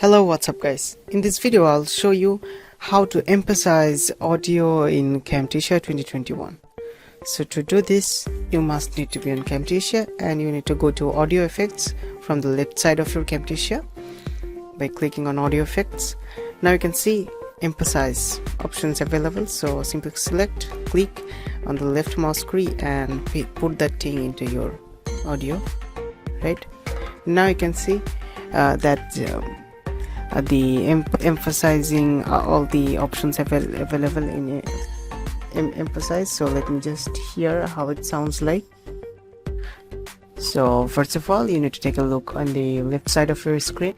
Hello, what's up guys? In this video I'll show you how to emphasize audio in Camtasia 2021. So to do this you must need to be on Camtasia and you need to go to audio effects from the left side of your Camtasia by clicking on audio effects. Now you can see emphasize options available, so simply select, click on the left mouse key and put that thing into your audio. Right now you can see that the emphasizing all the options available in emphasize. So let me just hear how it sounds like. So first of all you need to take a look on the left side of your screen,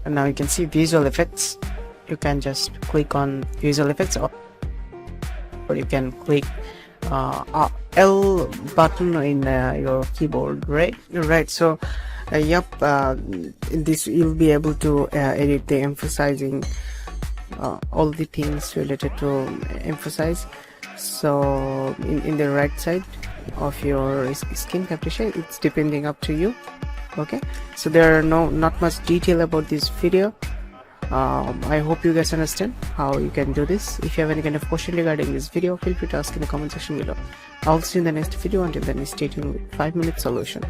and now you can see visual effects. You can just click on visual effects, or you can click L button in your keyboard, right? So in this you'll be able to edit the emphasizing all the things related to emphasize. So in the right side of your screen Camtasia, it's depending up to you. Okay, so there are not much detail about this video. I hope you guys understand how you can do this. If you have any kind of question regarding this video, feel free to ask in the comment section below. I'll see you in the next video. Until then, stay tuned with 5-minute solution.